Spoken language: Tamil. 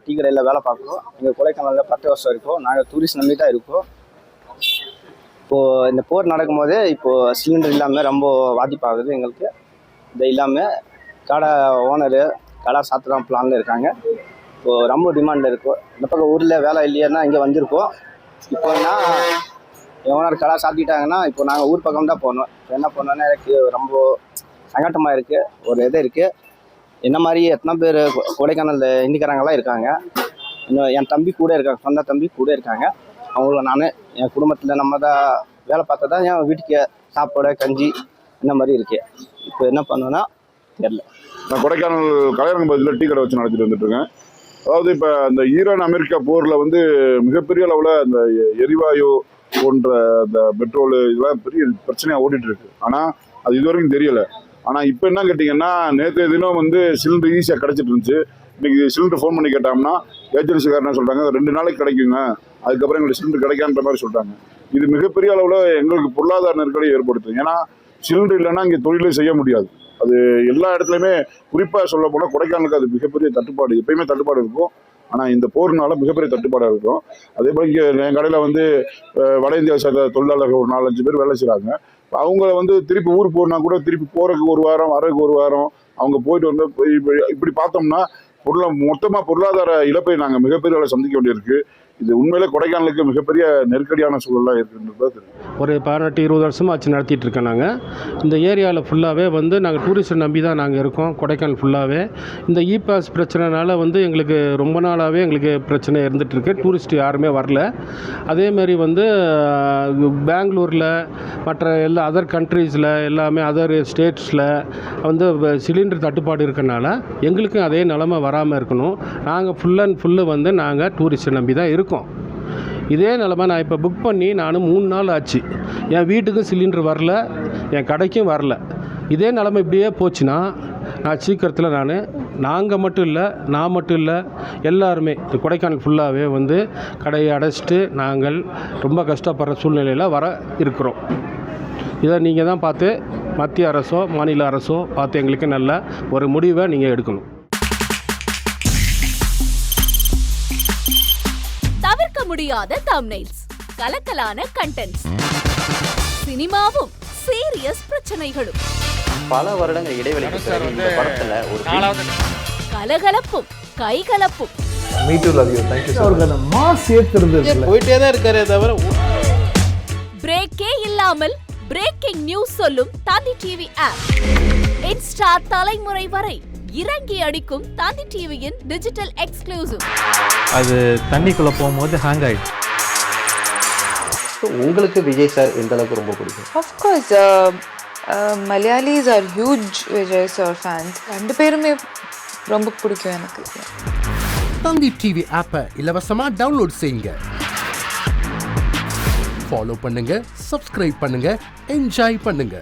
டீ கடையில் வேலை பார்க்குறோம். எங்கள் கொடைக்கானலில் 10 வருஷம் இருக்கும். நாங்கள் டூரிஸ்ட் நம்பி தான் இருக்கோம். இப்போது இந்த போர் நடக்கும்போது இப்போது சிலிண்டர் இல்லாமல் ரொம்ப பாதிப்பாகுது எங்களுக்கு. இது இல்லாமல் கடை ஓனரு கடை சாத்திரம் பிளானில் இருக்காங்க. இப்போது ரொம்ப டிமாண்ட் இருக்கும். இந்த பக்கம் ஊரில் வேலை இல்லையானா இங்கே வந்திருக்கோம். இப்போனா ஓனர் கடை சாத்திட்டாங்கன்னா இப்போ நாங்கள் ஊர் பக்கம் தான் போகணும். இப்போ என்ன பண்ணோன்னா எனக்கு ரொம்ப சங்கட்டமாக இருக்குது. ஒரு இது இருக்குது. என்ன மாதிரி எத்தனை பேர் கொடைக்கானலில் இந்திக்காரங்களாம் இருக்காங்க. இன்னும் என் தம்பி கூட இருக்காங்க, சொந்த தம்பி கூட இருக்காங்க. அவங்கள நான் என் குடும்பத்தில் நம்ம தான் வேலை பார்த்தா தான் என் வீட்டுக்கு சாப்பாடு கஞ்சி இந்த மாதிரி இருக்கு. இப்போ என்ன பண்ணுவேன்னா தெரியல. நான் கொடைக்கானல் கலையரங்கத்தில் டீ கடை வச்சு நடத்திட்டு வந்துட்டுருக்கேன். அதாவது இப்போ இந்த ஈரான் அமெரிக்கா போரில் வந்து மிகப்பெரிய அளவில் அந்த எரிவாயு போன்ற அந்த பெட்ரோலு இதெல்லாம் பெரிய பிரச்சனையாக ஓடிட்டு இருக்கு. ஆனால் அது இதுவரைக்கும் தெரியலை. ஆனால் இப்போ என்ன கேட்டிங்கன்னா, நேற்றைய தினம் வந்து சிலிண்டர் ஈஸியாக கிடச்சிட்டு இருந்துச்சு. இன்றைக்கி சிலிண்டர் ஃபோன் பண்ணி கேட்டோம்னா ஏஜென்சிக்காரனா சொல்கிறாங்க 2 நாளைக்கு கிடைக்குங்க, அதுக்கப்புறம் எங்களுக்கு சிலிண்டர் கிடைக்கான்ற மாதிரி சொல்கிறாங்க. இது மிகப்பெரிய அளவில் எங்களுக்கு பொருளாதார நெருக்கடி ஏற்படுத்தும். ஏன்னா சிலிண்டர் இல்லைன்னா இங்கே தொழிலே செய்ய முடியாது. அது எல்லா இடத்துலையுமே குறிப்பாக சொல்ல போனால் கொடைக்கானலுக்கு அது மிகப்பெரிய தட்டுப்பாடு, எப்பயுமே தட்டுப்பாடு இருக்கும். ஆனால் இந்த போர்னால மிகப்பெரிய தட்டுப்பாடாக இருக்கும். அதே போல் இங்கே என் கடையில் வந்து வட இந்தியா சேர்ந்த தொழிலாளர்கள் ஒரு 4-5 பேர் வேலை செய்கிறாங்க. அவங்கள வந்து திருப்பி ஊர் போனா கூட திருப்பி போறதுக்கு 1 வாரம், வரதுக்கு 1 வாரம், அவங்க போயிட்டு வந்து இப்படி பார்த்தோம்னா மொத்தமாக பொருளாதார இழப்பை நாங்கள் மிகப்பெரிய அளவில் சந்திக்க வேண்டியிருக்கு. இது உண்மையிலே கொடைக்கானலுக்கு மிகப்பெரிய நெருக்கடியான சூழலாக இருக்குன்றது தெரியும். ஒரு 18-20 வருஷமாக ஆச்சு நடத்திட்டு இருக்கோம். நாங்கள் இந்த ஏரியாவில் ஃபுல்லாகவே வந்து நாங்கள் டூரிஸ்ட்டை நம்பி தான் நாங்கள் இருக்கோம். கொடைக்கானல் ஃபுல்லாகவே இந்த இ பாஸ் பிரச்சனைனால வந்து எங்களுக்கு ரொம்ப நாளாகவே எங்களுக்கு பிரச்சனை இருந்துகிட்ருக்கு. டூரிஸ்ட் யாருமே வரல. அதேமாரி வந்து பெங்களூரில் மற்ற எல்லா அதர் கண்ட்ரீஸில் எல்லாமே அதர் ஸ்டேட்ஸில் வந்து சிலிண்டர் தட்டுப்பாடு இருக்கனால எங்களுக்கும் அதே நிலமை வராமல் இருக்கணும். நாங்கள் ஃபுல் அண்ட் ஃபுல்லு வந்து நாங்கள் டூரிஸ்ட்டை நம்பி தான் இருக்கோம். இதே நிலமை நான் இப்போ புக் பண்ணி நான் 3 நாள் ஆச்சு. என் வீட்டுக்கும் சிலிண்டர் வரல, என் கடைக்கும் வரல. இதே நிலமை இப்படியே போச்சுன்னா நான் சீக்கிரத்தில் நாங்கள் மட்டும் இல்லை, நான் மட்டும் இல்லை, எல்லாருமே கொடைக்கானல் ஃபுல்லாகவே வந்து கடையை அடைச்சிட்டு நாங்கள் ரொம்ப கஷ்டப்படுற சூழ்நிலையில் வர இருக்கிறோம். இதை நீங்கள் தான் பார்த்து மத்திய அரசோ மாநில அரசோ பார்த்து எங்களுக்கு நல்ல ஒரு முடிவை நீங்கள் எடுக்கணும். தவிர்க்க முடியாத தம்ப்நெயில்ஸ், கலக்கலான கண்டென்ட்ஸ், சினிமாவும் சீரியஸ் பிரச்சனைகளும், பல வருடங்கள் இடைவெளிக்கு பிறகு இந்த படத்துல ஒரு கலகலப்பும் கைகலப்பும், போயிட்டே தான் இருக்காரே தவிர பிரேக்கே இல்லாமல் பிரேக்கிங் நியூஸ் சொல்லும் தந்தி டிவி ஆப். இன்ஸ்டா தலைமுறை வரை இறங்கி அடிக்கும் தந்தி டிவியின் டிஜிட்டல் எக்ஸ்க்ளூசிவ். அது தண்ணிக்குள்ள போகும்போது ஹேங் ஆயிடுச்சு. உங்களுக்கு விஜய் சார் எந்த அளவுக்கு ரொம்ப பிடிக்கும்? Of course, Malayalis are huge Vijay sir fans. 2 பேருமே ரொம்ப பிடிக்கும் எனக்கு. தந்தி டிவி ஆப்பை இலவசமா டவுன்லோட் செய்யுங்க. ஃபாலோ பண்ணுங்க, சப்ஸ்கிரைப் பண்ணுங்க, என்ஜாய் பண்ணுங்க.